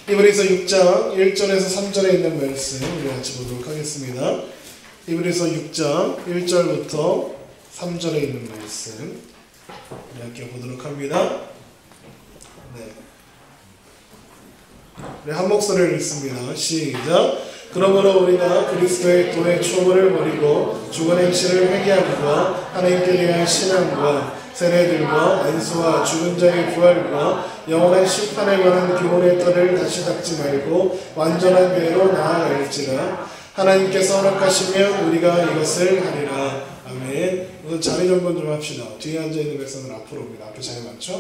히브리서 6장 1절에서 3절에 있는 말씀 우리 같이 보도록 하겠습니다. 히브리서 6장 1절부터 3절에 있는 말씀 우리 함께 보도록 합니다. 네. 우리 한 목소리를 읽습니다. 시작. 그러므로 우리가 그리스도의 도의 초보를 버리고 죽은 행실을 회개함과 하나님께 대한 신앙과 세례들과 안수와 죽은 자의 부활과 영원한 심판에 관한 기본의 터를 다시 닦지 말고 완전한 대로 나아갈지라. 하나님께서 허락하시면 우리가 이것을 하리라. 아멘. 우선 자리 정돈 좀 합시다. 뒤에 앉아있는 백성들은 앞으로 옵니다. 앞에 자리 많죠?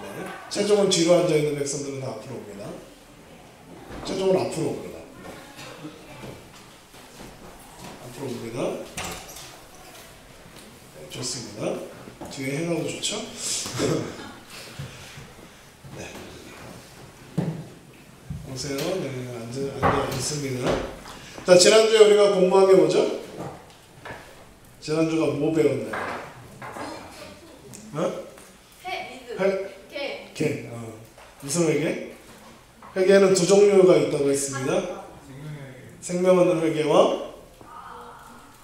네. 체중은 뒤로 앉아있는 백성들은 다 앞으로 옵니다. 체중은 앞으로 옵니다. 앞으로 옵니다. 네, 좋습니다. 뒤에 행하고 좋죠? 네. 오세요. 네, 앉아 있습니다. 자, 지난주에 우리가 공부한 게 뭐죠? 지난주가 뭐 배웠나요? 어? 개. 무슨 회개? 회개는 두 종류가 있다고 했습니다. 생명 얻는 회개와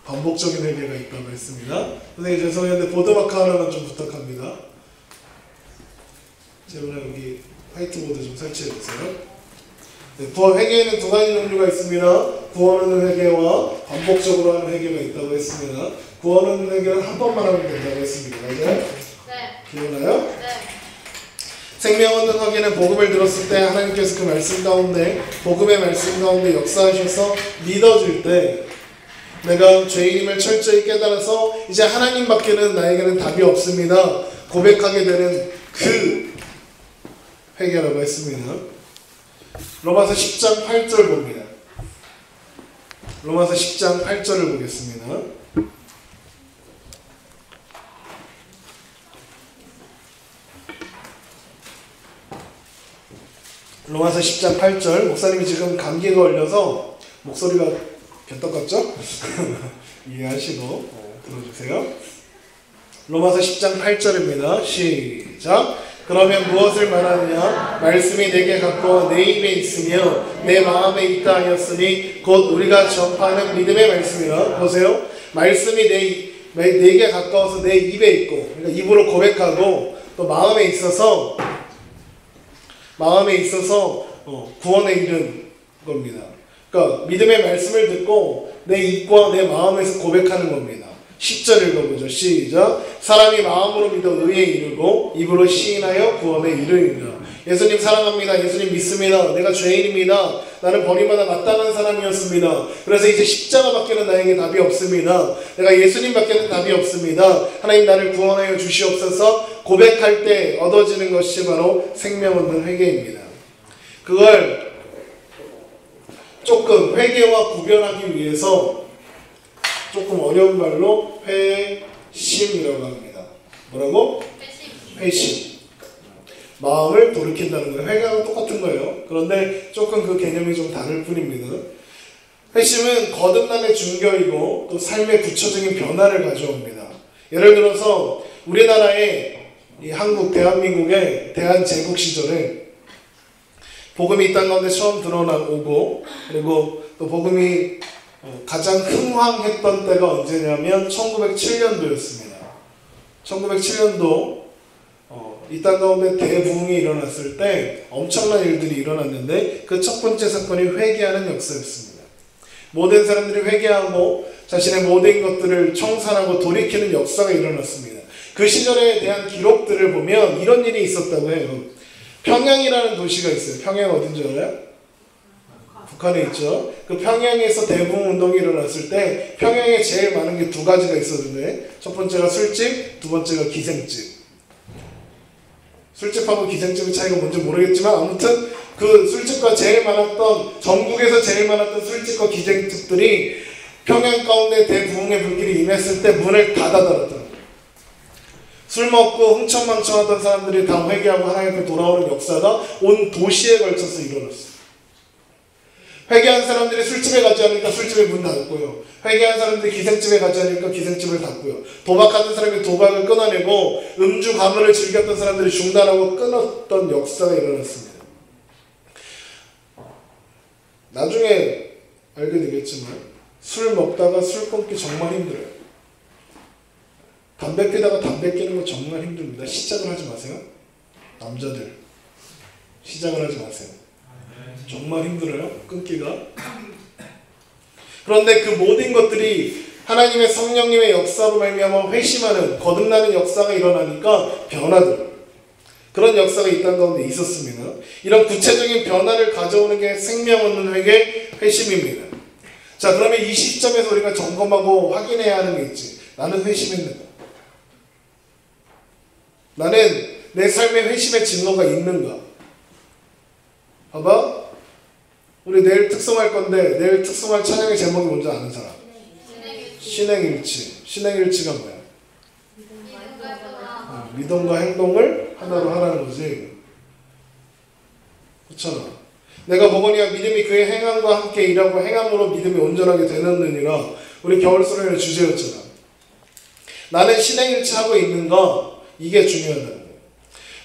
반복적인 회개가 있다고 했습니다. 선생님 죄송한데 보드마커 하나만 좀 부탁합니다. 제가 여기 화이트보드 좀 설치해 주세요. 네, 회개에는 두 가지 종류가 있습니다. 구원하는 회개와 반복적으로 하는 회개가 있다고 했습니다. 구원하는 회개는 한 번만 하면 된다고 했습니다. 맞아요? 네. 기억나요? 네. 생명 얻는 회개는 복음을 들었을 때 하나님께서 그 말씀 가운데 복음의 말씀 가운데 역사하셔서 믿어질 때 내가 죄인임을 철저히 깨달아서 이제 하나님밖에는 나에게는 답이 없습니다 고백하게 되는 그 회개라고 했습니다. 로마서 10장 8절 봅니다. 로마서 10장 8절을 보겠습니다. 로마서 10장 8절. 목사님이 지금 감기가 걸려서 목소리가 개떡 같죠? 이해하시고 들어주세요. 로마서 10장 8절입니다. 시작. 그러면 무엇을 말하느냐? 말씀이 내게 가까워 내 입에 있으며 내 마음에 있다 하였으니 곧 우리가 전파하는 믿음의 말씀이라. 보세요. 말씀이 내게 가까워서 내 입에 있고, 그러니까 입으로 고백하고 또 마음에 있어서 구원에 이른 겁니다. 그러니까 믿음의 말씀을 듣고 내 입과 내 마음에서 고백하는 겁니다. 10절 읽어보죠. 시작. 사람이 마음으로 믿어 의에 이르고 입으로 시인하여 구원에 이르리라. 예수님 사랑합니다. 예수님 믿습니다. 내가 죄인입니다. 나는 버림받아 마땅한 사람이었습니다. 그래서 이제 십자가밖에는 나에게 답이 없습니다. 내가 예수님밖에는 답이 없습니다. 하나님 나를 구원하여 주시옵소서 고백할 때 얻어지는 것이 바로 생명 얻는 회개입니다. 그걸 조금 회개와 구별하기 위해서 조금 어려운 말로 회심이라고 합니다. 뭐라고? 회심. 마음을 돌이킨다는 거예요. 회개하고 똑같은 거예요. 그런데 조금 그 개념이 좀 다를 뿐입니다. 회심은 거듭남의 준결이고 또 삶의 구체적인 변화를 가져옵니다. 예를 들어서 우리나라의 이 한국 대한민국의 대한제국 시절에 복음이 이 땅 가운데 처음 드러나고 그리고 또 복음이 가장 흥황했던 때가 언제냐면 1907년도였습니다. 1907년도 이 땅 가운데 대부흥이 일어났을 때 엄청난 일들이 일어났는데 그 첫 번째 사건이 회개하는 역사였습니다. 모든 사람들이 회개하고 자신의 모든 것들을 청산하고 돌이키는 역사가 일어났습니다. 그 시절에 대한 기록들을 보면 이런 일이 있었다고 해요. 평양이라는 도시가 있어요. 평양 어딘지 알아요? 북한에 있죠. 그 평양에서 대부흥 운동이 일어났을 때 평양에 제일 많은 게 두 가지가 있었는데 첫 번째가 술집, 두 번째가 기생집. 술집하고 기생집의 차이가 뭔지 모르겠지만 아무튼 그 술집과 제일 많았던 전국에서 제일 많았던 술집과 기생집들이 평양 가운데 대부흥의 불길이 임했을 때 문을 닫아달았더라고요. 술 먹고 흥청망청하던 사람들이 다 회개하고 하나님 앞에 돌아오는 역사가 온 도시에 걸쳐서 일어났어요. 회개한 사람들이 술집에 가지 않으니까 술집에 문 닫고요. 회개한 사람들이 기생집에 가지 않으니까 기생집을 닫고요. 도박하는 사람이 도박을 끊어내고 음주 가물을 즐겼던 사람들이 중단하고 끊었던 역사가 일어났습니다. 나중에 알게 되겠지만 술 먹다가 술 끊기 정말 힘들어요. 담배 피다가 담배 끼는 거 정말 힘듭니다. 시작을 하지 마세요. 남자들 시작을 하지 마세요. 정말 힘들어요. 끊기가. 그런데 그 모든 것들이 하나님의 성령님의 역사로 말미암아 회심하는 거듭나는 역사가 일어나니까 변화들 그런 역사가 이 땅 가운데 있었습니다. 이런 구체적인 변화를 가져오는 게 생명 얻는 회개 회심입니다. 자, 그러면 이 시점에서 우리가 점검하고 확인해야 하는 게 있지. 나는 회심했는가? 나는 내 삶의 회심의 증거가 있는가? 봐봐. 우리 내일 특송할 건데 내일 특송할 찬양의 제목이 뭔지 아는 사람? 신행일치. 신행일치가 뭐야? 믿음과 행동을 하나로 하라는 거지. 그렇잖아. 내가 보거니와 믿음이 그의 행함과 함께 일하고 행함으로 믿음이 온전하게 되느니라. 우리 겨울소리의 주제였잖아. 나는 신행일치하고 있는가? 이게 중요하다는 거예요.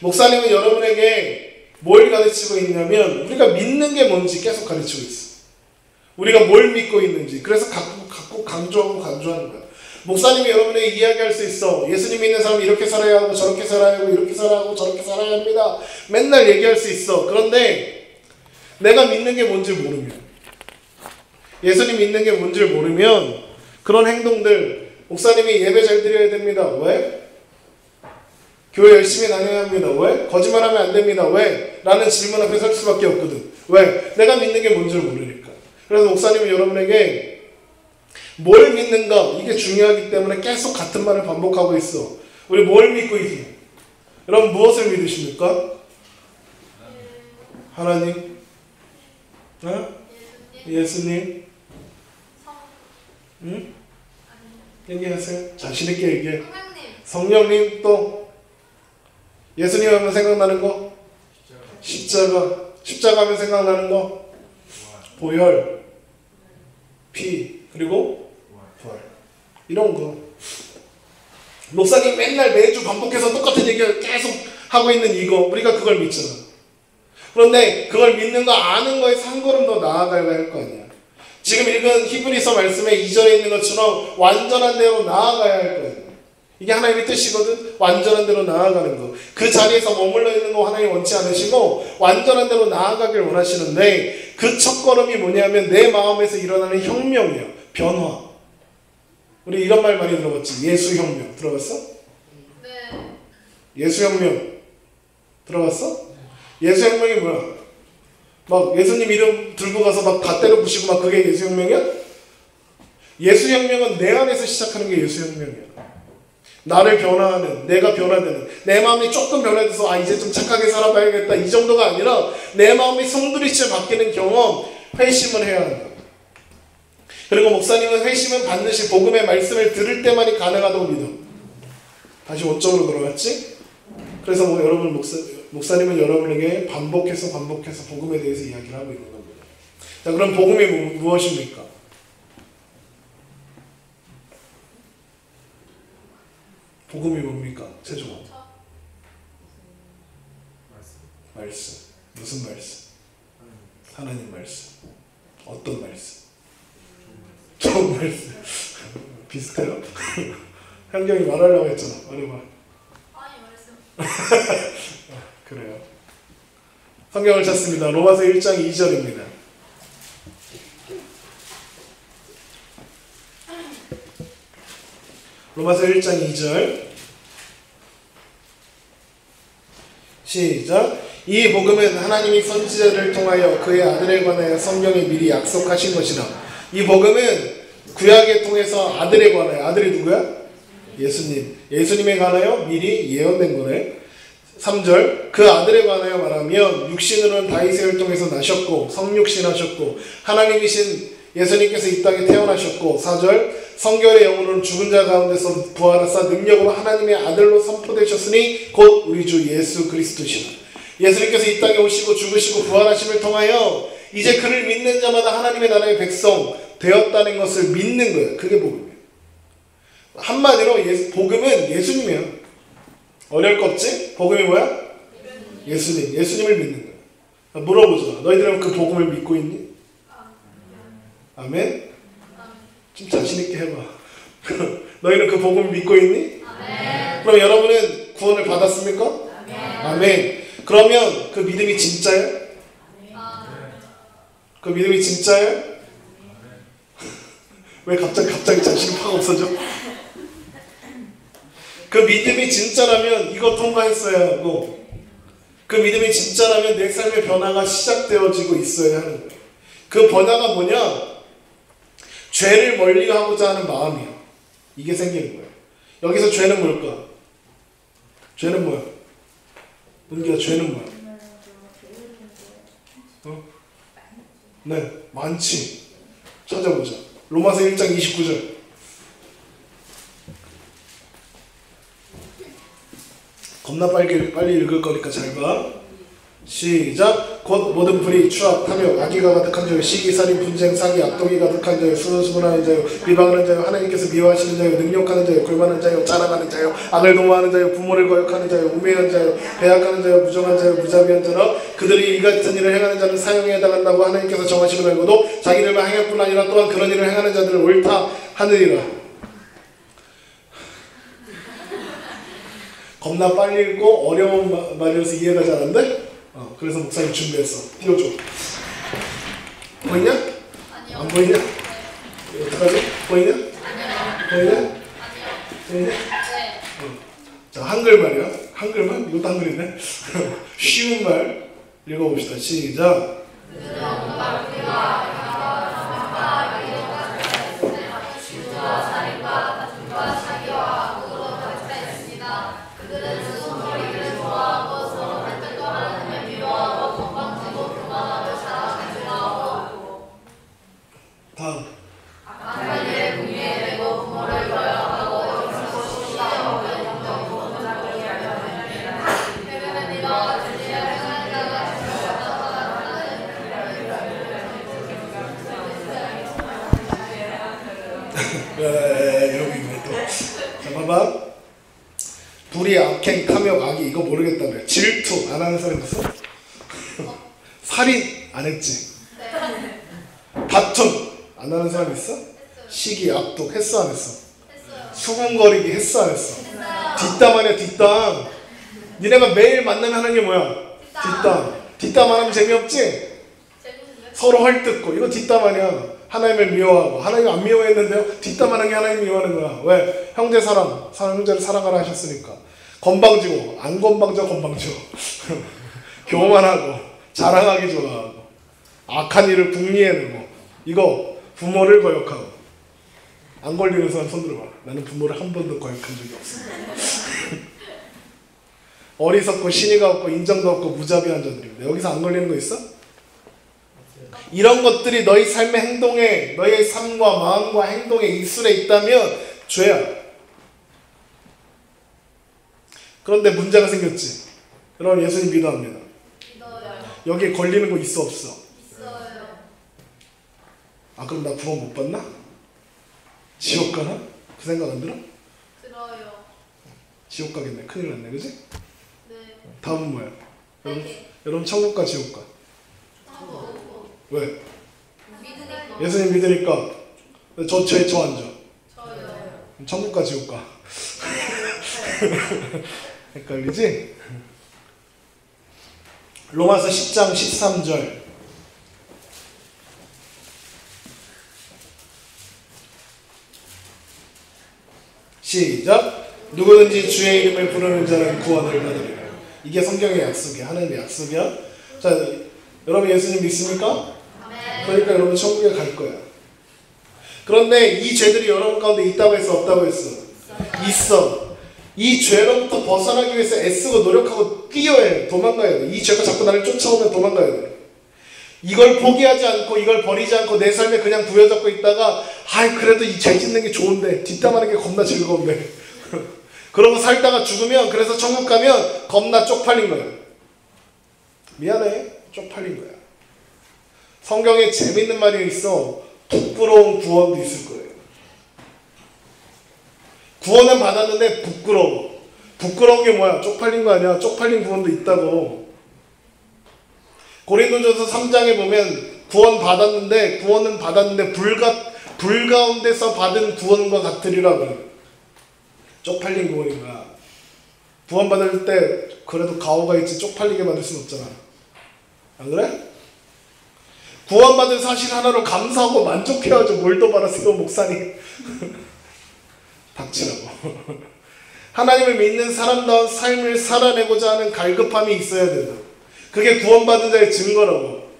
목사님은 여러분에게 뭘 가르치고 있냐면 우리가 믿는 게 뭔지 계속 가르치고 있어. 우리가 뭘 믿고 있는지. 그래서 자꾸 강조하는 거야. 목사님이 여러분에게 이야기할 수 있어. 예수님 믿는 사람은 이렇게 살아야 하고 저렇게 살아야 하고 이렇게 살아야 하고 저렇게 살아야 합니다. 맨날 얘기할 수 있어. 그런데 내가 믿는 게 뭔지 모르면 예수님 믿는 게 뭔지 모르면 그런 행동들 목사님이 예배 잘 드려야 됩니다. 왜? 교회 열심히 다녀야 합니다. 왜? 거짓말하면 안 됩니다. 왜? 라는 질문 앞에 설 수밖에 없거든. 왜? 내가 믿는 게 뭔지 모르니까. 그래서 목사님은 여러분에게 뭘 믿는가 이게 중요하기 때문에 계속 같은 말을 반복하고 있어. 우리 뭘 믿고 있니? 여러분 무엇을 믿으십니까? 하나님? 어? 예수님? 응? 얘기하세요. 자신 있게 얘기해. 성령님 또 예수님 하면 생각나는 거? 십자가. 십자가 하면 생각나는 거? 보혈, 피, 그리고 부활. 이런 거. 목사님 맨날 매주 반복해서 똑같은 얘기를 계속 하고 있는 이거. 우리가 그걸 믿잖아. 그런데 그걸 믿는 거 아는 거에서 한 걸음 더 나아가야 할 거 아니야. 지금 읽은 히브리서 말씀에 2절에 있는 것처럼 완전한 대로 나아가야 할 거야. 이게 하나님의 뜻이거든. 완전한 대로 나아가는 거. 그 자리에서 머물러 있는 거 하나님 원치 않으시고 완전한 대로 나아가길 원하시는데 그 첫걸음이 뭐냐면 내 마음에서 일어나는 혁명이야. 변화. 우리 이런 말 많이 들어봤지. 예수혁명. 들어봤어? 네. 예수혁명. 들어봤어? 예수혁명이 뭐야? 막 예수님 이름 들고 가서 막 다 때려 부시고 막 그게 예수혁명이야? 예수혁명은 내 안에서 시작하는 게 예수혁명이야. 나를 변화하는, 내가 변화되는, 내 마음이 조금 변화돼서 이제 좀 착하게 살아봐야겠다 이 정도가 아니라 내 마음이 송두리째 바뀌는 경험, 회심을 해야 한다. 그리고 목사님은 회심은 반드시 복음의 말씀을 들을 때만이 가능하다고 믿어. 다시 원점으로 돌아갔지? 그래서 뭐 여러분 목사님은 여러분에게 반복해서 복음에 대해서 이야기를 하고 있는 겁니다. 자, 그럼 복음이 무엇입니까? 복음이 뭡니까? 최종원. 말씀. 무슨 말씀? 하나님 말씀. 어떤 말씀? 좋은 말씀. 비슷해요? 현경이 말하려고 했잖아. 말해봐. 말씀. 그래요. 성경을 찾습니다. 로마서 1장 2절입니다. 로마서 1장 2절 시작. 이 복음은 하나님이 선지자를 통하여 그의 아들에 관하여 성경에 미리 약속하신 것이라. 이 복음은 구약에 통해서 아들에 관하여. 아들이 누구야? 예수님. 예수님에 관하여 미리 예언된 거네. 3절. 그 아들에 관하여 말하면 육신으로는 다윗을 통해서 나셨고 성육신하셨고 하나님이신 예수님께서 이 땅에 태어나셨고. 4절. 성결의 영으로는 죽은 자 가운데서 부활하사 능력으로 하나님의 아들로 선포되셨으니 곧 우리 주 예수 그리스도시라. 예수님께서 이 땅에 오시고 죽으시고 부활하심을 통하여 이제 그를 믿는 자마다 하나님의 나라의 백성 되었다는 것을 믿는 거예요. 그게 복음이에요. 한마디로 복음은 예수님이에요. 어려울 거 없지? 복음이 뭐야? 예수님. 예수님을 믿는 거예요. 물어보죠. 너희들은 그 복음을 믿고 있니? 아멘? 좀 자신있게 해봐. 너희는 그 복음을 믿고 있니? 아멘. 그럼 여러분은 구원을 받았습니까? 아멘. 아멘. 그러면 그 믿음이 진짜예요? 그 믿음이 진짜예요? 왜 갑자기 자신이 확 없어져? 그 믿음이 진짜라면 이거 통과했어야 하고, 그 믿음이 진짜라면 내 삶의 변화가 시작되어지고 있어야 하는 거예요. 그 변화가 뭐냐? 죄를 멀리하고자 하는 마음이야. 이게 생기는 거예요. 여기서 죄는 뭘까? 죄는 뭐야? 은기야, 죄는 뭐야? 네, 많지. 찾아보자. 로마서 1장 29절. 겁나 빨리 읽을 거니까 잘 봐. 시작. 곧 모든 불의, 추악, 탐욕, 악의가 가득한 자요, 시기, 살인, 분쟁, 사기, 악독이 가득한 자요, 수근수근하는 자요, 비방하는 자요, 하나님께서 미워하시는 자요, 능욕하는 자요, 골마는 자요, 자랑하는 자요, 악을 도모하는 자요, 부모를 거역하는 자요, 우매한 자요, 배약하는 자요, 부정한 자요, 무자비한 자라. 그들이 이 같은 일을 행하는 자는 사형에 해당한다고 하나님께서 정하시는 알고도 자기들만 행할 뿐 아니라 또한 그런 일을 행하는 자들을 옳다 하느니라. 겁나 빨리 읽고 어려운 말이라서 이해가 잘 안 돼? 그래서 목사님 준비했어. 띄워줘. 보이냐? 아니요. 안 보이냐? 네. 어떡하지? 보이냐? 아니요. 보이냐? 아니요. 보이냐? 네. 자, 한글말이야. 한글말? 이것도 한글이네. 쉬운 말 읽어봅시다. 시작. 다음. 여기 있네 또. 자, 봐봐. 불의, 악행, 탐욕, 악의 이거 모르겠다며. 질투 안 하는 사람 있어? 살인 안 했지? 다툼 안 하는 사람 있어? 시기, 악독 했어 안 했어? 수군거리기 했어 안 했어? 뒷담 아니야 뒷담. 니네가 매일 만나면 하는 게 뭐야? 뒷담. 뒷담 안 하면 재미없지? 서로 헐뜯고 이거 뒷담 아니야. 하나님을 미워하고 하나님 안 미워했는데요. 뒷담하는 게 하나님 미워하는 거야. 왜? 형제 사랑, 형제를 사랑하라 하셨으니까. 건방지고 안 건방져 건방져. 교만하고 자랑하기 좋아하고 악한 일을 궁리해내고 이거 부모를 거역하고. 안 걸리는 사람 손 들어봐. 나는 부모를 한 번도 거역한 적이 없어. 어리석고 신의가 없고 인정도 없고 무자비한 자들입니다. 여기서 안 걸리는 거 있어? 이런 것들이 너희 삶의 행동에, 너희의 삶과 마음과 행동의 이술에 있다면 죄야. 그런데 문제가 생겼지. 여러분 예수님 믿어합니다. 여기에 걸리는 거 있어 없어? 있어요. 아 그럼 나 구원 못 받나? 지옥 가나? 그 생각 안 들어? 들어요. 지옥 가겠네. 큰일 났네. 그지? 네. 다음은 뭐야? 네. 여러분 천국 가 지옥 가? 왜? 믿으니까. 예수님 믿으니까. 저 앉아. 저요. 천국 가 지옥 가? 헷갈리지? 로마서 10장 13절. 시작. 누구든지 주의 이름을 부르는 자는 구원을 받으리라. 이게 성경의 약속이야. 하나님의 약속이야. 자, 여러분 예수님 믿습니까? 그러니까 여러분 천국에 갈 거야. 그런데 이 죄들이 여러분 가운데 있다고 했어? 없다고 했어? 있어. 이 죄로부터 벗어나기 위해서 애쓰고 노력하고 뛰어야 해. 도망가야 돼. 이 죄가 자꾸 나를 쫓아오면 도망가야 돼. 이걸 포기하지 않고 이걸 버리지 않고 내 삶에 그냥 부여잡고 있다가 아이 그래도 이 죄 짓는 게 좋은데 뒷담하는 게 겁나 즐거운데 그러고 살다가 죽으면 그래서 천국 가면 겁나 쪽팔린 거야. 미안해. 쪽팔린 거야. 성경에 재밌는 말이 있어. 부끄러운 구원도 있을 거예요. 구원은 받았는데 부끄러워. 부끄러운 게 뭐야? 쪽팔린 거 아니야? 쪽팔린 구원도 있다고. 고린도전서 3장에 보면 구원은 받았는데 불 가운데서 받은 구원과 같으리라 그래. 쪽팔린 구원인가. 구원받을 때 그래도 가오가 있지 쪽팔리게 받을 순 없잖아. 안 그래? 구원받은 사실 하나로 감사하고 만족해야죠. 뭘 더 바라세요 목사님. 닥치라고. 하나님을 믿는 사람다운 삶을 살아내고자 하는 갈급함이 있어야 된다. 그게 구원받은 자의 증거라고.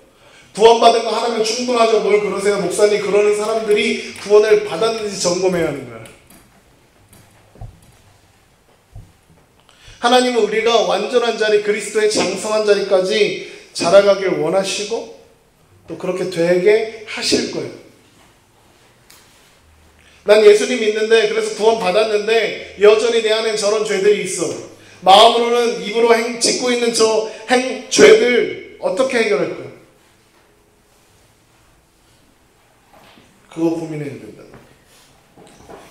구원받은 거 하나면 충분하죠. 뭘 그러세요 목사님. 그러는 사람들이 구원을 받았는지 점검해야 하는 거야. 하나님은 우리가 완전한 자리, 그리스도의 장성한 자리까지 자라가길 원하시고 또 그렇게 되게 하실 거예요. 난 예수님 믿는데, 그래서 구원 받았는데 여전히 내 안엔 저런 죄들이 있어. 마음으로는, 입으로 짓고 있는 저 죄들 어떻게 해결할 거야? 그거 고민해야 된다.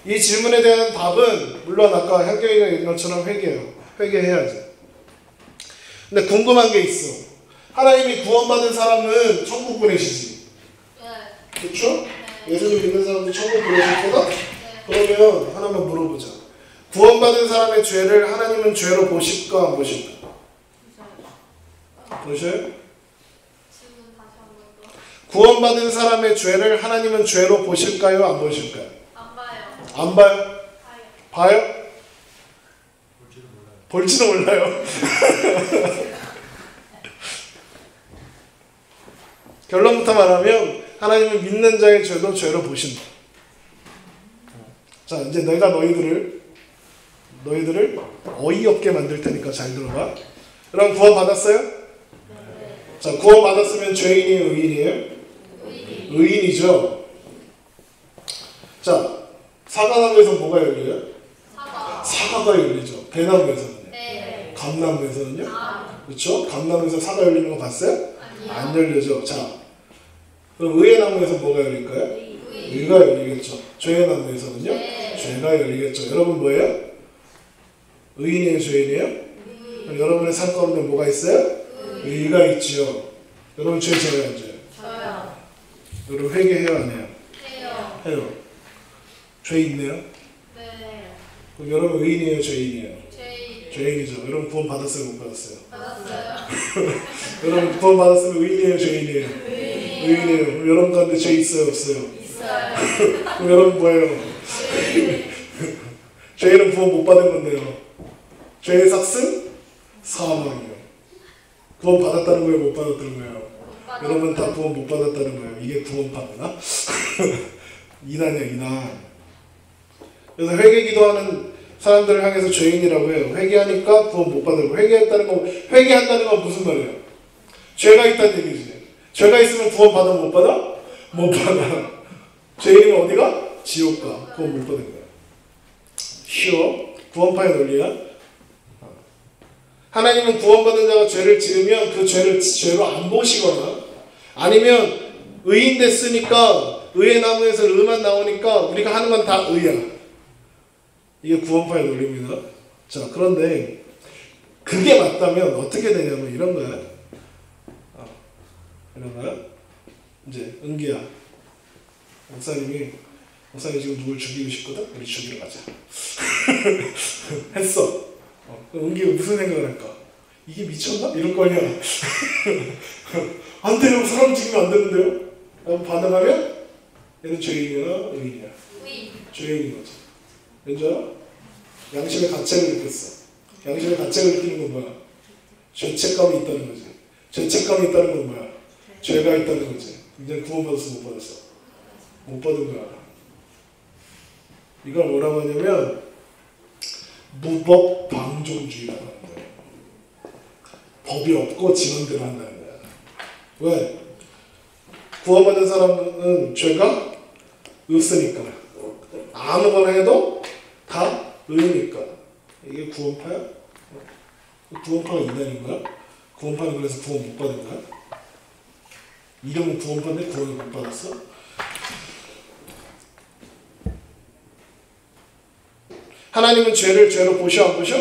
이 질문에 대한 답은 물론 아까 현경이가 얘기한 것처럼 회개해야죠. 근데 궁금한 게 있어. 하나님이 구원받은 사람은 천국 보내시지. 그렇죠? 예수님 믿는 사람도 천국 보내실 거다? 그러면 하나만 물어보자. 구원받은 사람의 죄를 하나님은 죄로 보실까 안 보실까? 보셔요? 구원받은 사람의 죄를 하나님은 죄로 보실까요? 안 보실까요? 안 봐요. 안 봐요? 봐요. 봐요? 볼지는 몰라요. 결론부터 말하면 하나님은 믿는 자의 죄도 죄로 보신다. 자, 이제 내가 너희들을 어이없게 만들 테니까 잘 들어봐. 여러분 구원 받았어요? 네. 자, 구원 받았으면 죄인이에요, 의인이에요? 의인이죠. 자, 사과나무에서 뭐가 열려요? 사과가 열리죠. 대나무에서는. 네. 감나무에서는요? 그렇죠? 감나무에서 사과 열리는 거 봤어요? 안 열려죠. 자, 그럼 의의 나무에서 뭐가 열릴까요? 의가 열리겠죠. 죄의 나무에서는요? 네. 죄가 열리겠죠. 여러분 뭐예요? 의인이에요, 죄인이에요? 그럼 여러분의 삶 가운데 뭐가 있어요? 의가 있죠. 여러분 죄 져요, 안 져요? 저요. 여러분 회개해요, 안 해요? 해요. 해요. 죄 있네요? 네. 그럼 여러분 의인이에요, 죄인이에요? 죄인. 죄인이죠. 여러분 구원 받았어요, 못 받았어요? 받았어요. 여러분 구원 받았으면 의인이에요, 죄인이에요? 의인이에요. 그럼 여러분 가운데 죄 있어요, 없어요? 있어요. 그럼 여러분 뭐예요? 죄인은 구원 못 받은 건데요. 죄의 삭슨? 사망이요. 구원 받았다는 거예요, 못 받았다는 거예요? 여러분 다 구원 못 받았다는 거예요. 이게 구원파구나? 이난이야, 이난. 그래서 회개 기도하는 사람들을 향해서 죄인이라고 해요. 회개하니까 구원 못 받는 거. 회개한다는 건 무슨 말이에요? 죄가 있다는 얘기지. 죄가 있으면 구원 받아 못 받아? 못 받아. 죄인이면 어디가? 지옥 가. 구원 못 받는 거야. 쉬워. 구원파의 논리야. 하나님은 구원받은 자가 죄를 지으면 그 죄를 죄로 안 보시거나 아니면 의인 됐으니까 의의 나무에서 의만 나오니까 우리가 하는 건 다 의야. 이게 구원파의 논리입니다. 자, 그런데 그게 맞다면 어떻게 되냐면 이런 거야. 이런 거야. 이제 은기야. 목사님 지금 누굴 죽이고 싶거든? 우리 죽이러 가자. 했어. 은기가 무슨 생각을 할까? 이게 미쳤나? 이럴 거 아니야. 안 돼요. 사람 죽이면 안 되는데요? 라고 반응하면 얘는 죄인이야? 의인이야? 의인. 죄인인 거죠. 왠지 알아? 양심의 가책을 느꼈어. 양심의 가책을 느끼는 건 뭐야? 죄책감이 있다는 거지. 죄책감이 있다는 건 뭐야? 죄가 있다는 거지. 이제 구원받았어, 못 받았어? 못 받은 거야. 이걸 뭐라고 하냐면 무법 방종주의라고 하는 거예요. 법이 없고 지원대로 한다는 거야. 왜? 구원받은 사람은 죄가 없으니까. 아무거나 해도 다 의니까. 이게 구원파야? 구원파가 이단인 거야? 구원파는 그래서 구원 못 받은 거야? 이름은 구원파인데 구원을 못 받았어? 하나님은 죄를 죄로 보셔 안 보셔?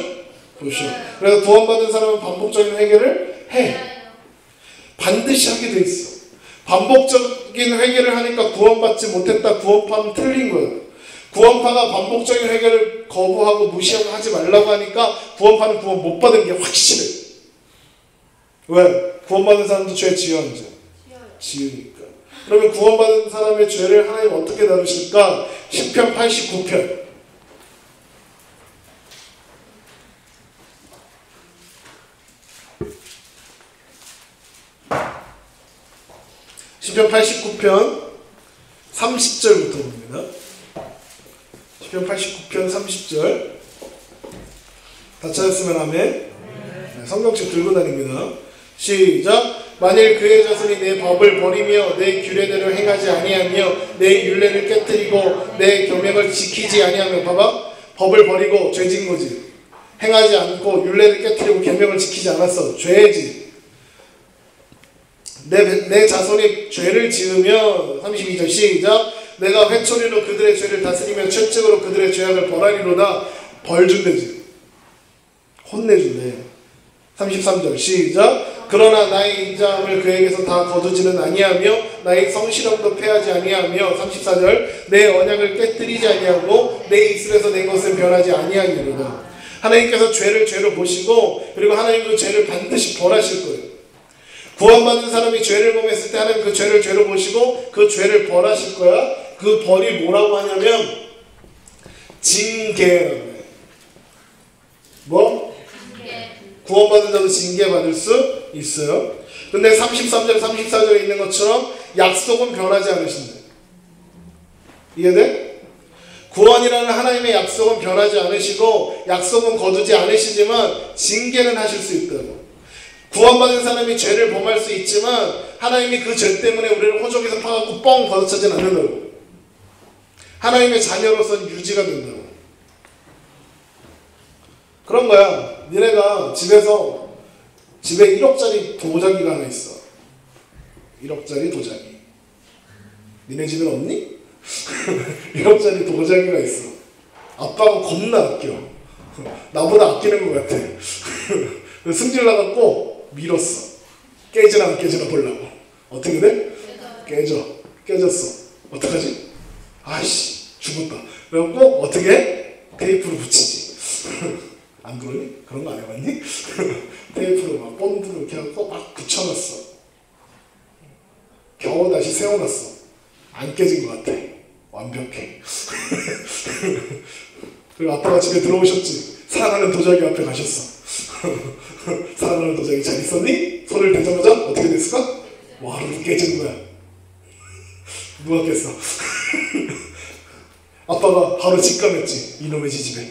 보셔. 그래서 구원받은 사람은 반복적인 회개를 해. 반드시 하게 돼 있어. 반복적인 회개를 하니까 구원받지 못했다. 구원파는 틀린 거예요. 구원파가 반복적인 회개를 거부하고 무시하고 하지 말라고 하니까 구원파는 구원 못 받은 게 확실해. 왜? 구원받은 사람도 죄 지어 안 지어? 지으니까. 그러면 구원받은 사람의 죄를 하나님 어떻게 다루실까? 시편 89편. 시편 89편 30절부터 봅니다. 시편 89편 30절. 다 찾았으면 아멘. 네, 성경책 들고 다닙니다. 시작. 만일 그의 자손이 내 법을 버리며 내 규례대로 행하지 아니하며 내 율례를 깨뜨리고 내 계명을 지키지 아니하며, 봐봐, 법을 버리고 죄진 거지. 행하지 않고 율례를 깨뜨리고 계명을 지키지 않았어. 죄지. 내 자손이 죄를 지으면 32절 시작. 내가 회초리로 그들의 죄를 다스리며 채찍으로 그들의 죄악을 벌하리로다. 벌 준대지. 혼내준대. 33절 시작. 그러나 나의 인자함을 그에게서 다 거두지는 아니하며 나의 성실함도 패하지 아니하며 34절 내 언약을 깨뜨리지 아니하고 내 입술에서 낸 것은 변하지 아니하리로다. 하나님께서 죄를 죄로 보시고 그리고 하나님 그 죄를 반드시 벌하실 거예요. 구원받은 사람이 죄를 범했을 때 하나님 그 죄를 죄로 보시고 그 죄를 벌하실 거야. 그 벌이 뭐라고 하냐면 징계라고 해. 뭐? 구원받은 자도 징계받을 수 있어요. 근데 33절 34절에 있는 것처럼 약속은 변하지 않으신대. 이해돼? 구원이라는 하나님의 약속은 변하지 않으시고 약속은 거두지 않으시지만 징계는 하실 수 있다고. 구원받은 사람이 죄를 범할 수 있지만 하나님이 그 죄 때문에 우리를 호적에서 파갖고 뻥 걷어차진 않는다고. 하나님의 자녀로서는 유지가 된다고. 그런 거야. 니네가 집에 1억짜리 도자기가 하나 있어. 1억짜리 도자기. 니네 집엔 없니? 1억짜리 도자기가 있어. 아빠가 겁나 아껴. 나보다 아끼는 것 같아. 승질 나갖고 밀었어. 깨지나 안 깨지나 보려고. 어떻게 돼? 깨졌어. 어떡하지? 아이씨, 죽었다. 그래갖고 어떻게 해? 테이프로 붙이지. 안 그러니? 그런 거 안 해봤니? 테이프로 막 본드로 이렇게 하고 막 붙여놨어. 겨우 다시 세워놨어. 안 깨진 것 같아. 완벽해. 그리고 아빠가 집에 들어오셨지. 사랑하는 도자기 앞에 가셨어. 사랑하는 도자기 잘 있었니? 손을 대자마자 어떻게 됐을까? 와르르 깨지는 거야. 누가 깼어? 아빠가 바로 직감했지. 이놈의 지집애.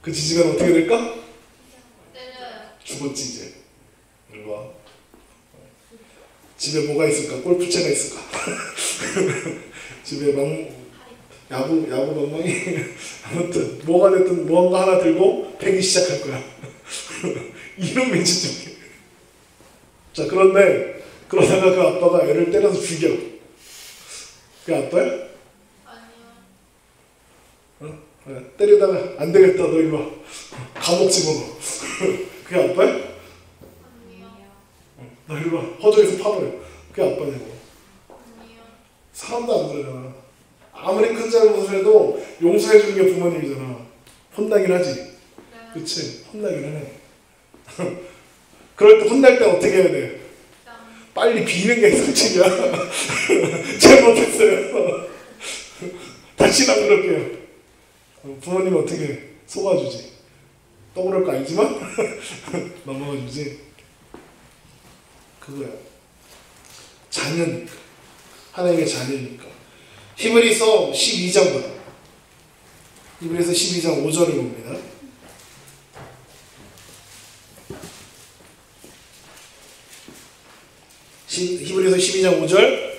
그 지집애는 어떻게 될까? 죽었지 이제. 이리 와. 집에 뭐가 있을까? 골프채가 있을까? 집에 야구 방망이. 아무튼 뭐가 됐든 무언가 하나 들고 패기 시작할 거야. 이놈의 지집애. 자, 그런데 그러다가 그 아빠가 애를 때려서 죽여. 그게 아빠야? 때리다가 안 되겠다, 너 일로 와. 감옥 집어넣어. 그게 아빠야? 너 일로 와. 허저에서 파버려. 그게 아빠냐고. 사람도 안 그러잖아. 아무리 큰 잘못을 해도 용서해주는 게 부모님이잖아. 혼나긴 하지. 그치? 혼나긴 하네. 그럴 때 혼날 때 어떻게 해야 돼? 빨리 비는 게 솔직이야. 잘못했어요. 다시는 안 그럴게요. 부모님 어떻게 속아주지? 또 그럴 거 알지만 넘어가주지. 그거야. 자녀니까. 하나님의 자녀니까. 히브리서 12장 보다. 히브리서 12장 5절을 봅니다. 히브리서 12장 5절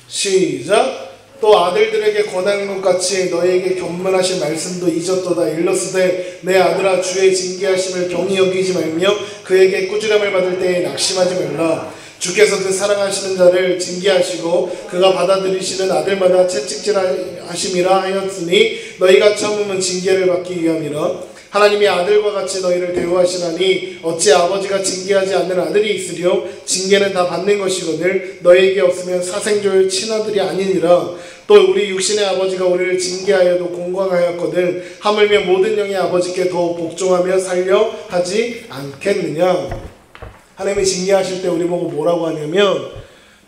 시작. 또 아들들에게 권하는 것 같이 너에게 견문하신 말씀도 잊었도다. 일렀으되 내 아들아 주의 징계하심을 경히 여기지 말며 그에게 꾸지람을 받을 때에 낙심하지 말라. 주께서 그 사랑하시는 자를 징계하시고 그가 받아들이시는 아들마다 채찍질하심이라 하였으니 너희가 참으면 징계를 받기 위함이라. 하나님이 아들과 같이 너희를 대우하시나니 어찌 아버지가 징계하지 않는 아들이 있으리요 징계는 다 받는 것이거늘 너희에게 없으면 사생조의 친아들이 아니니라. 또 우리 육신의 아버지가 우리를 징계하여도 공광하였거든 하물며 모든 영의 아버지께 더욱 복종하며 살려 하지 않겠느냐. 하나님이 징계하실 때 우리 보고 뭐라고 하냐면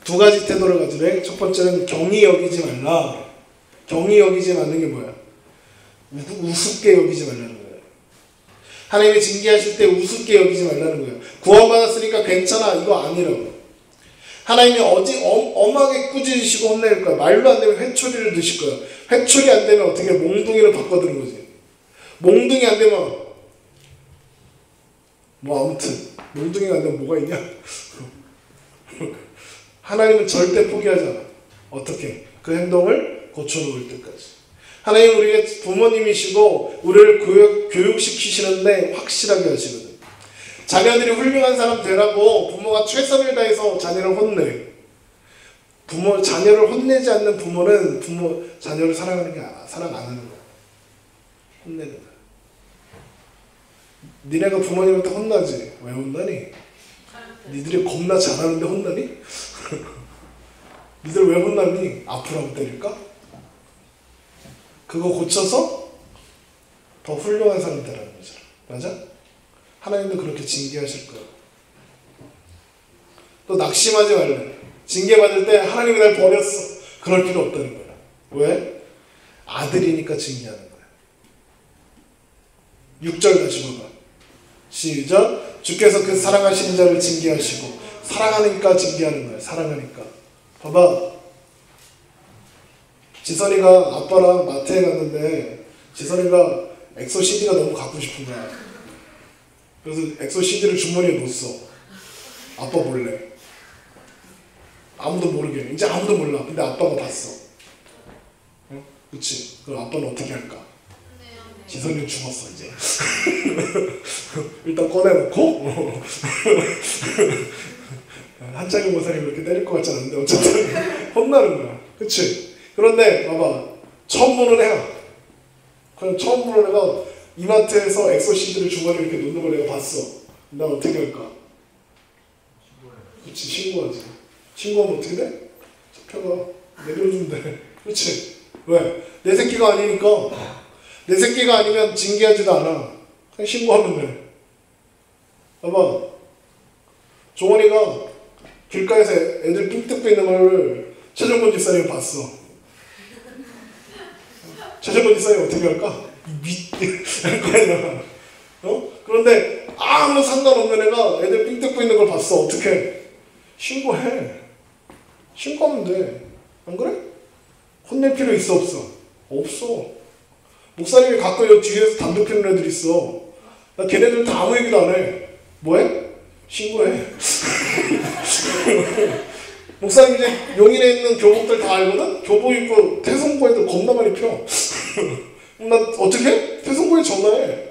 두 가지 태도를 가지래. 첫 번째는 경히 여기지 말라. 경히 여기지 않는 게 뭐야? 우습게 여기지 말라는 거예요. 하나님이 징계하실 때 우습게 여기지 말라는 거예요. 구원받았으니까 괜찮아 이거 아니라고. 하나님이 엄하게 꾸짖으시고 혼낼 거야. 말도 안 되면 회초리를 드실 거야. 회초리 안 되면 어떻게 몽둥이를 바꿔드는 거지. 몽둥이 안 되면 뭐 아무튼 몽둥이가 안 되면 뭐가 있냐. 하나님은 절대 포기하지 않아. 어떻게? 그 행동을 고쳐놓을 때까지. 하나님은 우리의 부모님이시고 우리를 교육시키시는데 확실하게 하시거든. 자녀들이 훌륭한 사람 되라고 부모가 최선을 다해서 자녀를 혼내. 자녀를 혼내지 않는 부모는 자녀를 사랑 안 하는 거야. 혼내는 거야. 니네가 부모님한테 혼나지? 왜 혼나니? 니들이 겁나 잘하는데 혼나니? 니들 왜 혼나니? 앞으로 때릴까? 그거 고쳐서 더 훌륭한 사람 되라는 거잖아. 맞아? 하나님도 그렇게 징계하실 거야. 또 낙심하지 말래. 징계받을 때 하나님이 날 버렸어. 그럴 필요 없다는 거야. 왜? 아들이니까 징계하는 거야. 6절 다시 봐봐. 시작. 주께서 그 사랑하시는 자를 징계하시고 사랑하니까 징계하는 거야. 사랑하니까. 봐봐. 지선이가 아빠랑 마트에 갔는데 지선이가 엑소 CD가 너무 갖고 싶은 거야. 그래서 엑소 CD를 주머니에 넣었어. 아빠 몰래. 아무도 모르게. 이제 아무도 몰라. 근데 아빠가 봤어. 어? 그치? 그럼 아빠는 어떻게 할까? 지선이는 죽었어 이제. 일단 꺼내놓고 한창의 모사를 그렇게 때릴 것 같지 않은데 어쨌든 혼나는 거야. 그치? 그런데 봐봐. 처음 보는 애야. 그냥 처음 보는 애가 이마트에서 엑소 CD를 주머니에 이렇게 놓는 걸 내가 봤어. 난 어떻게 할까? 그치, 신고하지. 신고하면 어떻게 돼? 잡혀가. 내버려주면 돼. 그치? 왜? 내 새끼가 아니니까. 내 새끼가 아니면 징계하지도 않아. 그냥 신고하면 돼. 봐봐. 종원이가 길가에서 애들 삥 뜯고 있는 걸 최정권 집사님이 봤어. 최정권 집사님이 어떻게 할까? 할 거야. 어? 그런데 아무 상관없는 애가 애들 삥 뜯고 있는 걸 봤어. 어떻게? 신고해. 신고하면 돼. 안 그래? 혼낼 필요 있어 없어? 없어. 목사님이 가끔 여기 뒤에서 담배 피우는 애들 있어. 나 걔네들 다 아무 얘기도 안 해. 뭐해? 신고해. 목사님 이제 용인에 있는 교복들 다 알거든? 교복 입고 태성고 애들 겁나 많이 펴. 난 어떻게 해? 태성고에 전화해.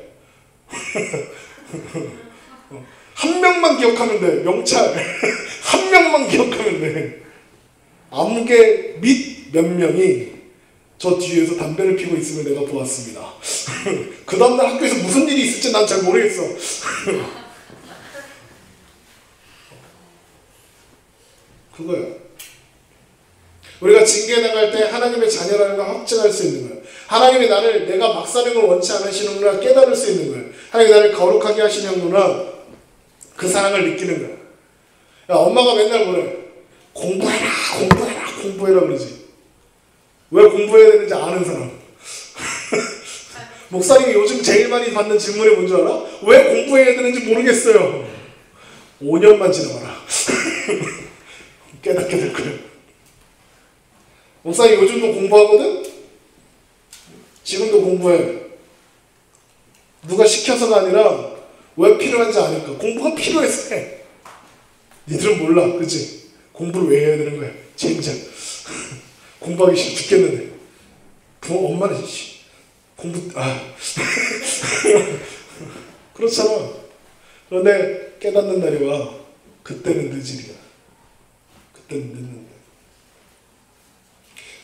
한 명만 기억하면 돼. 명찰. 한 명만 기억하면 돼. 아무개 및 몇 명이 저 뒤에서 담배를 피고 있으면 내가 보았습니다. 그 다음날 학교에서 무슨 일이 있을지 난 잘 모르겠어. 그거야. 우리가 징계 나갈 때 하나님의 자녀라는 걸 확증할 수 있는 거야. 하나님이 나를 내가 막 사는 걸 원치 않으시는구나 깨달을 수 있는 거야. 하나님이 나를 거룩하게 하시는구나 그 사랑을 느끼는 거야. 야, 엄마가 맨날 뭐래? 공부해라, 공부해라, 공부해라 그러지. 왜 공부해야 되는지 아는 사람. 목사님이 요즘 제일 많이 받는 질문이 뭔지 알아? 왜 공부해야 되는지 모르겠어요. 5년만 지나봐라. 깨닫게 될 거예요. 목사님 요즘도 공부하거든? 지금도 공부해. 누가 시켜서가 아니라 왜 필요한지 아니까. 공부가 필요해서 해. 니들은 몰라. 그치? 공부를 왜 해야 되는 거야? 젠장. 공부하기 싫어 죽겠는데. 엄마는 공부 그렇잖아. 그런데 깨닫는 날이 와. 그때는 늦으리라. 그때는 늦는다.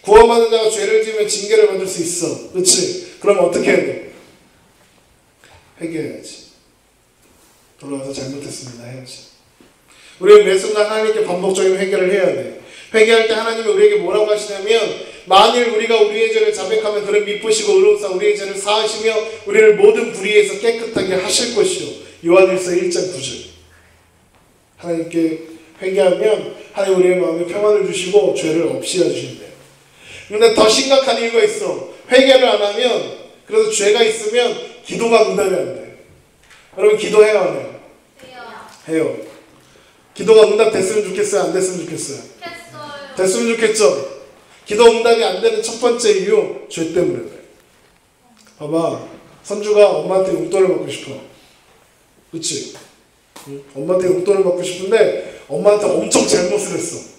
구원받은 자가 죄를 지으면 징계를 받을 수 있어. 그렇지? 그럼 어떻게 해야 돼? 회개해야지. 돌아와서 잘못했습니다 해야지. 우리는 매 순간 하나님께 반복적인 회개를 해야 돼. 회개할 때 하나님이 우리에게 뭐라고 하시냐면 만일 우리가 우리의 죄를 자백하면 그를 미쁘시고 의로우사 우리의 죄를 사하시며 우리를 모든 불의에서 깨끗하게 하실 것이요. 요한일서 1장 9절. 하나님께 회개하면 하나님 우리의 마음에 평안을 주시고 죄를 없이 해주신대요. 근데 더 심각한 이유가 있어. 회개를 안 하면 그래서 죄가 있으면 기도가 응답이 안 돼. 여러분 기도해요 안 해요? 해요. 기도가 응답됐으면 좋겠어요? 안 됐으면 좋겠어요? 됐으면 좋겠죠? 기도 응답이 안 되는 첫 번째 이유 죄 때문에 그래. 봐봐. 선주가 엄마한테 용돈을 받고 싶어. 그치? 엄마한테 용돈을 받고 싶은데 엄마한테 엄청 잘못을 했어.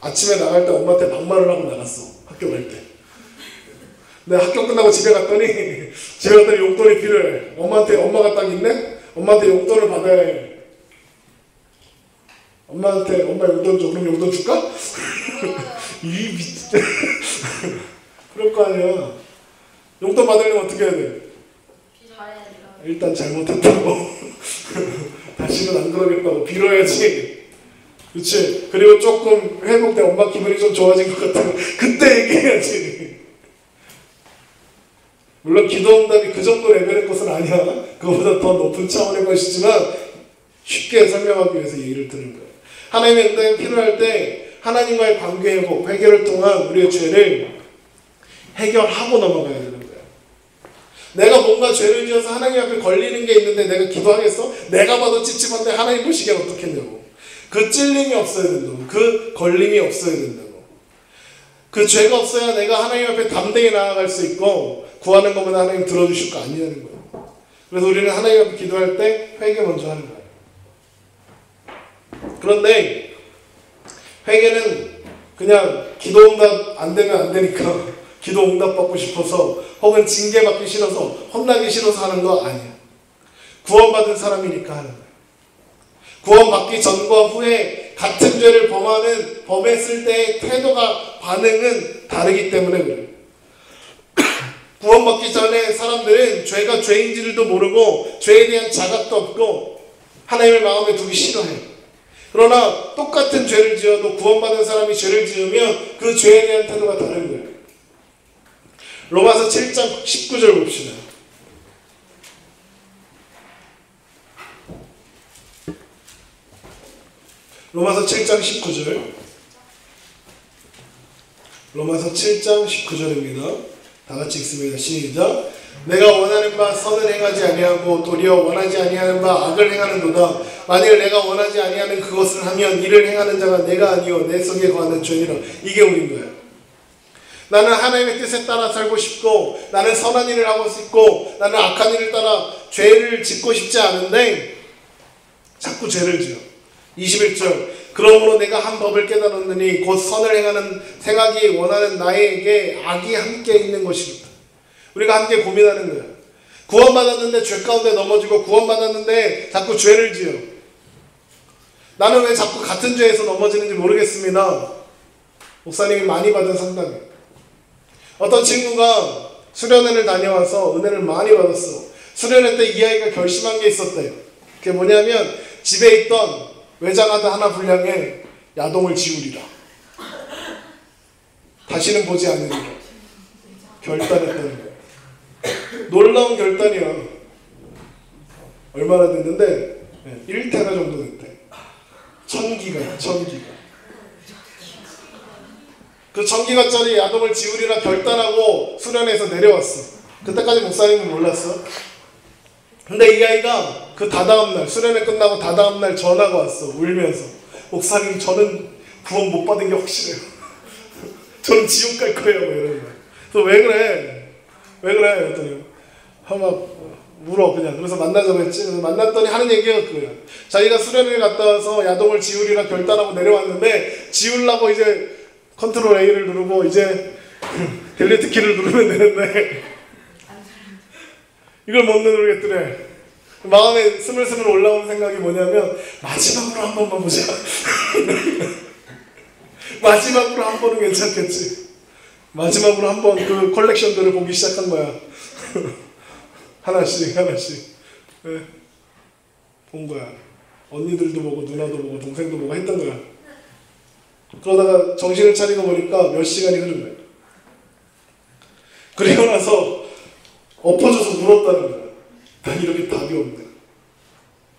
아침에 나갈 때 엄마한테 막말을 하고 나갔어. 학교 갈 때. 근데 학교 끝나고 집에 갔더니 용돈이 필요해. 엄마가 딱 있네? 엄마한테 용돈을 받아야 해. 엄마한테 엄마 용돈 줘. 그럼 용돈 줄까? 이 미친. 그럴 거 아니야. 용돈 받으려면 어떻게 해야 돼? 일단 잘못했다고. 다시는 안 그러겠다고 빌어야지. 그치? 그리고 조금 회복돼 엄마 기분이 좀 좋아진 것 같으면 그때 얘기해야지. 물론 기도 응답이 그 정도 레벨의 것은 아니야. 그거보다 더 높은 차원의 것이지만 쉽게 설명하기 위해서 얘기를 드는 거예요. 하나님의 응답이 필요할 때 하나님과의 관계 회복, 회개를 통한 우리의 죄를 해결하고 넘어가야 되는 거예요. 내가 뭔가 죄를 지어서 하나님 앞에 걸리는 게 있는데 내가 기도하겠어? 내가 봐도 찝찝한데 하나님 보시기엔 어떻겠냐고. 그 찔림이 없어야 된다고. 그 걸림이 없어야 된다고. 그 죄가 없어야 내가 하나님 앞에 담대히 나아갈 수 있고 구하는 것보다 하나님 들어주실 거 아니냐는 거예요. 그래서 우리는 하나님 앞에 기도할 때 회개 먼저 하는 거예요. 그런데 회개는 그냥 기도 응답 안 되면 안 되니까 기도 응답 받고 싶어서 혹은 징계 받기 싫어서 혼나기 싫어서 하는 거 아니야. 구원받은 사람이니까 하는 거야. 구원받기 전과 후에 같은 죄를 범했을 때의 태도가 반응은 다르기 때문에 그래. 구원받기 전에 사람들은 죄가 죄인지도 모르고 죄에 대한 자각도 없고 하나님을 마음에 두기 싫어해. 그러나 똑같은 죄를 지어도 구원받은 사람이 죄를 지으면 그 죄에 대한 태도가 다른 거예요. 로마서 7장 19절 봅시다. 로마서 7장 19절. 로마서 7장 19절입니다. 다 같이 읽습니다. 시작. 내가 원하는 바 선을 행하지 아니하고 도리어 원하지 아니하는 바 악을 행하는도다. 만일 내가 원하지 아니하는 그것을 하면 이를 행하는 자가 내가 아니요 내 속에 거하는 죄니라. 이게 우린 거예요. 나는 하나님의 뜻에 따라 살고 싶고 나는 선한 일을 하고 싶고 나는 악한 일을 따라 죄를 짓고 싶지 않은데 자꾸 죄를 지어. 21절. 그러므로 내가 한 법을 깨달았느니 곧 선을 행하기 원하는 나에게 악이 함께 있는 것이다. 우리가 함께 고민하는 거야. 구원받았는데 죄 가운데 넘어지고 구원받았는데 자꾸 죄를 지어. 나는 왜 자꾸 같은 죄에서 넘어지는지 모르겠습니다. 목사님이 많이 받은 상담이에요. 어떤 친구가 수련회를 다녀와서 은혜를 많이 받았어. 수련회 때 이 아이가 결심한 게 있었대요. 그게 뭐냐면 집에 있던 외장하드 하나 분량에 야동을 지우리라. 다시는 보지 않으리라. 결단했다는 거예요. 놀라운 결단이야. 얼마나 됐는데 1테라 정도 됐대. 1000기가야. 1000기가. 그 1000기가짜리 야동을 지우리라 결단하고 수련회에서 내려왔어. 그때까지 목사님은 몰랐어. 근데 이 아이가 그 다다음날 수련회 끝나고 다다음날 전화가 왔어. 울면서 목사님 저는 구원 못 받은 게 확실해요. 저는 지옥 갈 거예요. 뭐 이러는 거야. 그래서 왜 그래? 왜 그래? 그랬더니 막 울어 그냥. 그래서 만나자고 했지. 그래서 만났더니 하는 얘기가 그거야. 자기가 수련회 갔다 와서 야동을 지우리라 결단하고 내려왔는데 지우려고 이제 컨트롤 A를 누르고 이제 델리트 키를 누르면 되는데 이걸 못 누르겠더래. 마음에 스물스물 올라오는 생각이 뭐냐면 마지막으로 한 번만 보자. 마지막으로 한 번은 괜찮겠지. 마지막으로 한 번 그 컬렉션들을 보기 시작한 거야. 하나씩 네. 본 거야. 언니들도 보고 누나도 보고 동생도 보고 했던 거야. 그러다가 정신을 차리고 보니까 몇 시간이 흐른 거야. 그리고 나서 엎어져서 울었다는 거야. 난 이렇게 답이 없네.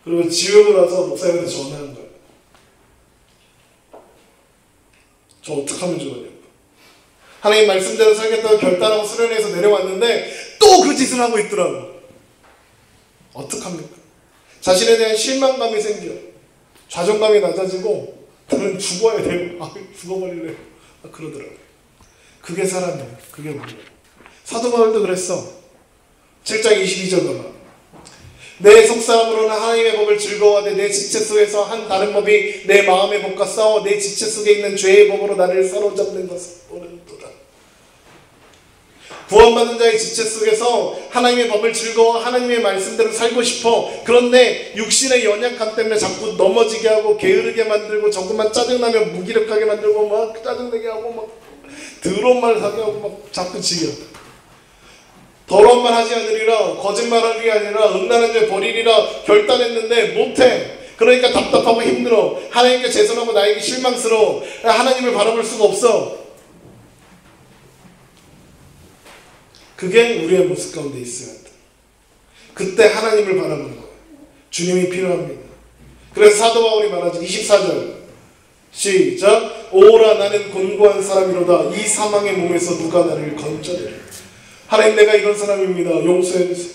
그리고 지우고 나서 목사님한테 전화한 거야. 저 어떡하면 좋으냐고. 하나님 말씀대로 살겠다고 결단하고 수련회에서 내려왔는데 또 그 짓을 하고 있더라고. 어떡합니까? 자신에 대한 실망감이 생겨. 자존감이 낮아지고 나는 죽어야 돼요. 죽어버릴래요. 그러더라고요. 그게 사람이에요. 그게 뭐예요? 사도 바울도 그랬어. 7장 22절 봐봐. 내 속사람으로는 하나님의 법을 즐거워하되 내 지체 속에서 한 다른 법이 내 마음의 법과 싸워 내 지체 속에 있는 죄의 법으로 나를 사로잡는 것을 모른도다. 구원받은 자의 지체 속에서 하나님의 법을 즐거워 하나님의 말씀대로 살고 싶어. 그런데 육신의 연약함 때문에 자꾸 넘어지게 하고 게으르게 만들고 조금만 짜증나면 무기력하게 만들고 막 짜증내게 하고 막 더러운 말 하게 하고 막 자꾸 지겨. 더러운 말 하지 않으리라, 거짓말하는 게 아니라 음란한 죄 버리리라 결단했는데 못해. 그러니까 답답하고 힘들어. 하나님께 죄송하고 나에게 실망스러워. 하나님을 바라볼 수가 없어. 그게 우리의 모습 가운데 있어야 한다. 그때 하나님을 바라보는 거예요. 주님이 필요합니다. 그래서 사도 바울이 말하죠. 24절 시작. 오라 나는 곤고한 사람이로다. 이 사망의 몸에서 누가 나를 건져내리. 하나님 내가 이런 사람입니다. 용서해 주세요.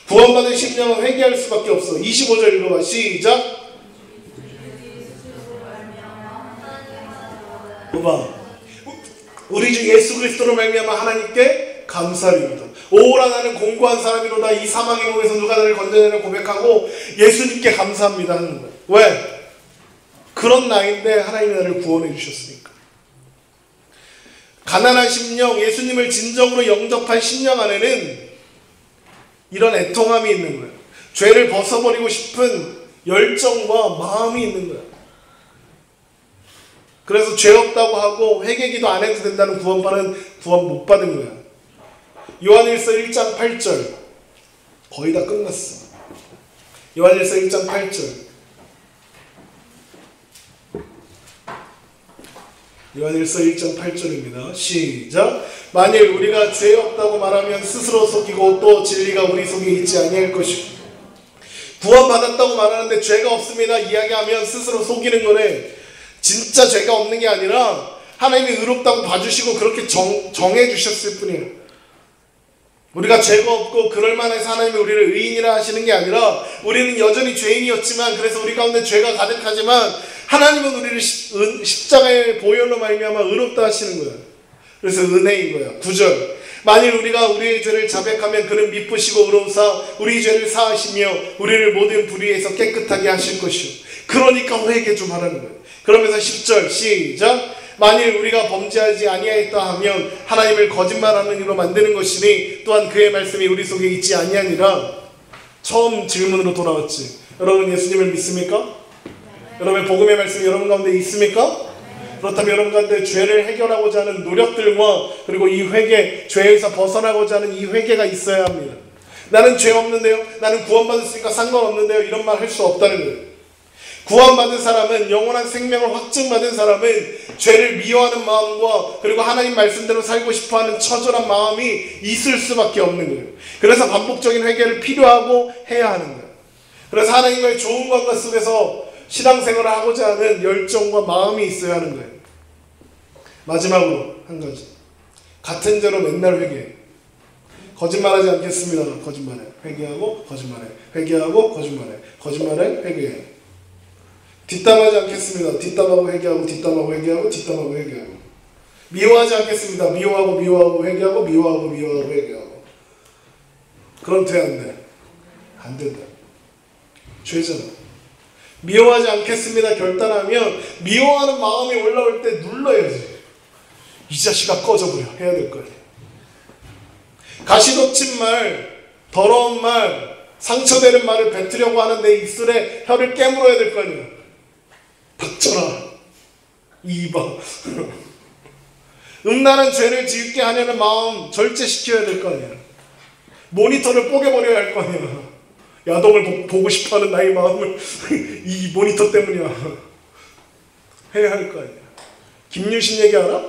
구원받은 심령은 회개할 수밖에 없어. 25절 읽어봐. 시작. 봐봐. 우리 주 예수 그리스도로 말미암아 하나님께 감사드립니다. 오라 나는 공고한 사람이로다. 이 사망의 몸에서 누가 나를 건져내려 고백하고 예수님께 감사합니다 하는 거예요. 왜? 그런 나인데 하나님이 나를 구원해 주셨으니까. 가난한 심령, 예수님을 진정으로 영접한 심령 안에는 이런 애통함이 있는 거예요. 죄를 벗어버리고 싶은 열정과 마음이 있는 거예요. 그래서 죄 없다고 하고 회개기도 안 해도 된다는 구원 못 받은 거야. 요한일서 1장 8절 거의 다 끝났어. 요한일서 1장 8절 요한일서 1장 8절입니다. 시작. 만일 우리가 죄 없다고 말하면 스스로 속이고 또 진리가 우리 속에 있지 아니할 것이고. 구원받았다고 말하는데 죄가 없습니다 이야기하면 스스로 속이는 거래. 진짜 죄가 없는 게 아니라 하나님이 의롭다고 봐주시고 그렇게 정해주셨을 뿐이에요. 우리가 죄가 없고 그럴 만해서 하나님이 우리를 의인이라 하시는 게 아니라 우리는 여전히 죄인이었지만, 그래서 우리 가운데 죄가 가득하지만 하나님은 우리를 십자가의 보혈로 말미암아 의롭다 하시는 거예요. 그래서 은혜인 거예요. 9절. 만일 우리가 우리의 죄를 자백하면 그는 미쁘시고 의로우사 우리 죄를 사하시며 우리를 모든 불의에서 깨끗하게 하실 것이요. 그러니까 회개 좀 하라는 거예요. 그러면서 10절 시작. 만일 우리가 범죄하지 아니하였다 하면 하나님을 거짓말하는 이로 만드는 것이니 또한 그의 말씀이 우리 속에 있지 아니하니라. 처음 질문으로 돌아왔지. 여러분 예수님을 믿습니까? 네. 여러분 복음의 말씀이 여러분 가운데 있습니까? 네. 그렇다면 여러분 가운데 죄를 해결하고자 하는 노력들과 그리고 이 회개, 죄에서 벗어나고자 하는 이 회개가 있어야 합니다. 나는 죄 없는데요, 나는 구원받았으니까 상관없는데요, 이런 말 할 수 없다는 거예요. 구원받은 사람은, 영원한 생명을 확증받은 사람은 죄를 미워하는 마음과 그리고 하나님 말씀대로 살고 싶어하는 처절한 마음이 있을 수밖에 없는 거예요. 그래서 반복적인 회개를 필요하고 해야 하는 거예요. 그래서 하나님과의 좋은 관계 속에서 신앙생활을 하고자 하는 열정과 마음이 있어야 하는 거예요. 마지막으로 한 가지. 같은 죄로 맨날 회개해. 거짓말하지 않겠습니다. 거짓말해. 회개하고 거짓말해. 회개하고 거짓말해. 거짓말해. 회개해. 뒷담하지 않겠습니다. 뒷담하고 회개하고 뒷담하고 회개하고 뒷담하고 회개하고. 미워하지 않겠습니다. 미워하고 미워하고 회개하고 미워하고 미워하고 회개하고. 그럼 돼 안 돼? 안 된다. 죄잖아. 미워하지 않겠습니다 결단하면 미워하는 마음이 올라올 때 눌러야지. 이 자식아 꺼져버려 해야 될 거야. 가시돋친 말, 더러운 말, 상처되는 말을 뱉으려고 하는 내 입술에 혀를 깨물어야 될 거 아니야. 닥쳐라 이봐. 음란한 죄를 지을게 하려는 마음 절제시켜야 될 거 아니야. 모니터를 뽀개버려야 할 거 아니야. 야동을 보고 싶어하는 나의 마음을 이 모니터 때문이야. 해야 할 거 아니야. 김유신 얘기 알아?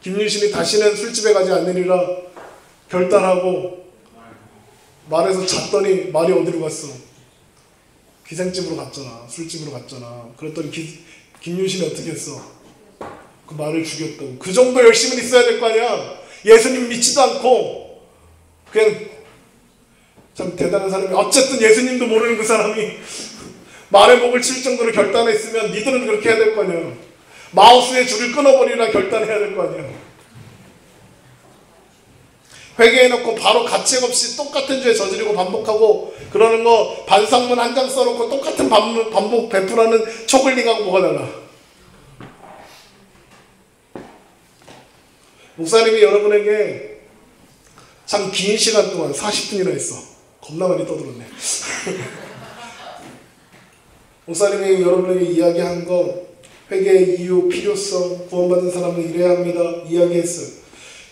김유신이 다시는 술집에 가지 않으리라 결단하고 말에서 잤더니 말이 어디로 갔어? 기생집으로 갔잖아. 술집으로 갔잖아. 그랬더니 김유신이 어떻게 했어? 그 말을 죽였다고. 그 정도 열심은 있어야 될 거 아니야. 예수님 믿지도 않고 그냥 참 대단한 사람이, 어쨌든 예수님도 모르는 그 사람이 말의 목을 칠 정도로 결단했으면 니들은 그렇게 해야 될 거 아니야. 마우스의 줄을 끊어버리라 결단해야 될 거 아니야. 회개해놓고 바로 가책 없이 똑같은 죄 저지르고 반복하고 그러는 거 반상문 한 장 써놓고 똑같은 반복 베풀하는 초글링하고 뭐가 달라. 목사님이 여러분에게 참 긴 시간 동안 40분이나 했어. 겁나 많이 떠들었네. 목사님이 여러분에게 이야기한 거, 회개의 이유, 필요성, 구원받은 사람은 이래야 합니다. 이야기했어요.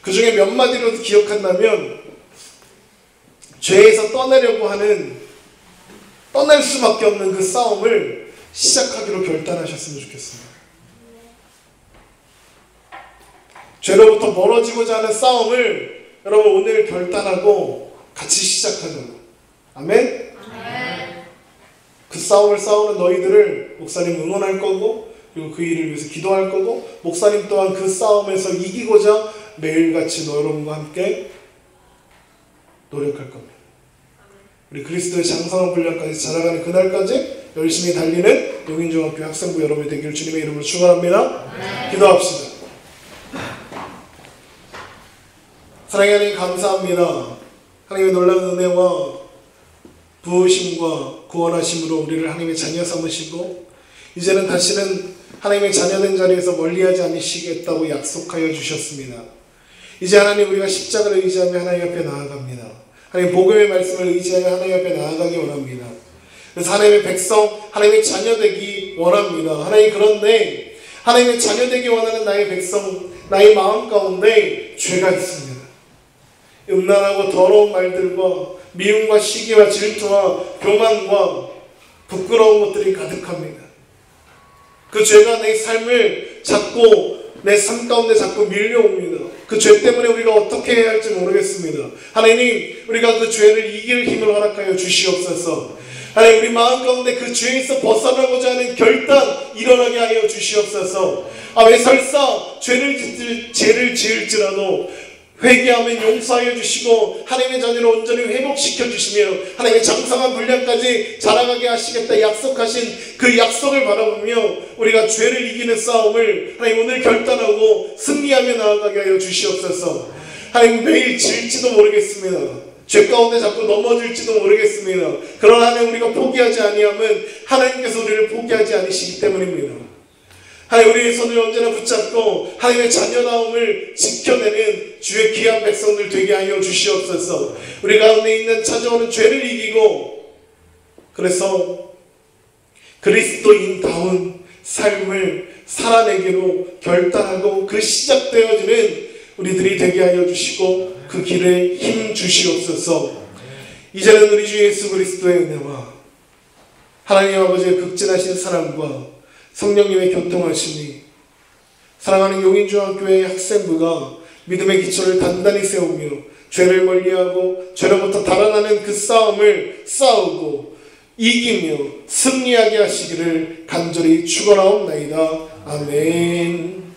그 중에 몇 마디로 기억한다면, 죄에서 떠나려고 하는, 떠날 수밖에 없는 그 싸움을 시작하기로 결단하셨으면 좋겠습니다. 죄로부터 멀어지고자 하는 싸움을 여러분 오늘 결단하고 같이 시작하자고. 아멘? 그 싸움을 싸우는 너희들을 목사님 응원할 거고, 그리고 그 일을 위해서 기도할 거고, 목사님 또한 그 싸움에서 이기고자 매일같이 여러분과 함께 노력할 겁니다. 우리 그리스도의 장성한 분량까지 자라가는 그날까지 열심히 달리는 용인중학교 학생부 여러분이 되기를 주님의 이름으로 축원합니다. 기도합시다. 사랑의 하나님 감사합니다. 하나님의 놀라운 은혜와 부으심과 구원하심으로 우리를 하나님의 자녀 삼으시고 이제는 다시는 하나님의 자녀된 자리에서 멀리하지 않으시겠다고 약속하여 주셨습니다. 이제 하나님 우리가 십자가를 의지하며 하나님 앞에 나아갑니다. 하나님 복음의 말씀을 의지하여 하나님 앞에 나아가기 원합니다. 그래서 하나님의 백성, 하나님의 자녀 되기 원합니다. 하나님 그런데 하나님의 자녀 되기 원하는 나의 백성, 나의 마음 가운데 죄가 있습니다. 음란하고 더러운 말들과 미움과 시기와 질투와 교만과 부끄러운 것들이 가득합니다. 그 죄가 내 삶을 자꾸 내 삶 가운데 자꾸 밀려옵니다. 그 죄 때문에 우리가 어떻게 해야 할지 모르겠습니다. 하나님 우리가 그 죄를 이길 힘을 허락하여 주시옵소서. 하나님 우리 마음 가운데 그 죄에서 벗어나고자 하는 결단 일어나게 하여 주시옵소서. 왜 설사 죄를 지을지라도 회개하면 용서하여 주시고 하나님의 자녀를 온전히 회복시켜 주시며 하나님의 장성한 분량까지 자라가게 하시겠다 약속하신 그 약속을 바라보며 우리가 죄를 이기는 싸움을 하나님 오늘 결단하고 승리하며 나아가게 하여 주시옵소서. 하나님 매일 질지도 모르겠습니다. 죄 가운데 자꾸 넘어질지도 모르겠습니다. 그러나 하나님 우리가 포기하지 아니하면 하나님께서 우리를 포기하지 않으시기 때문입니다. 하나님 우리의 손을 언제나 붙잡고 하나님의 자녀다움을 지켜내는 주의 귀한 백성들 되게 하여 주시옵소서. 우리 가운데 있는 찾아오는 죄를 이기고 그래서 그리스도인다운 삶을 살아내기로 결단하고 그 시작되어지는 우리들이 되게 하여 주시고 그 길에 힘 주시옵소서. 이제는 우리 주 예수 그리스도의 은혜와 하나님 아버지의 극진하신 사랑과 성령님의 교통하심이 사랑하는 용인중학교의 학생부가 믿음의 기초를 단단히 세우며 죄를 멀리하고 죄로부터 달아나는 그 싸움을 싸우고 이기며 승리하게 하시기를 간절히 축원하옵나이다. 아멘.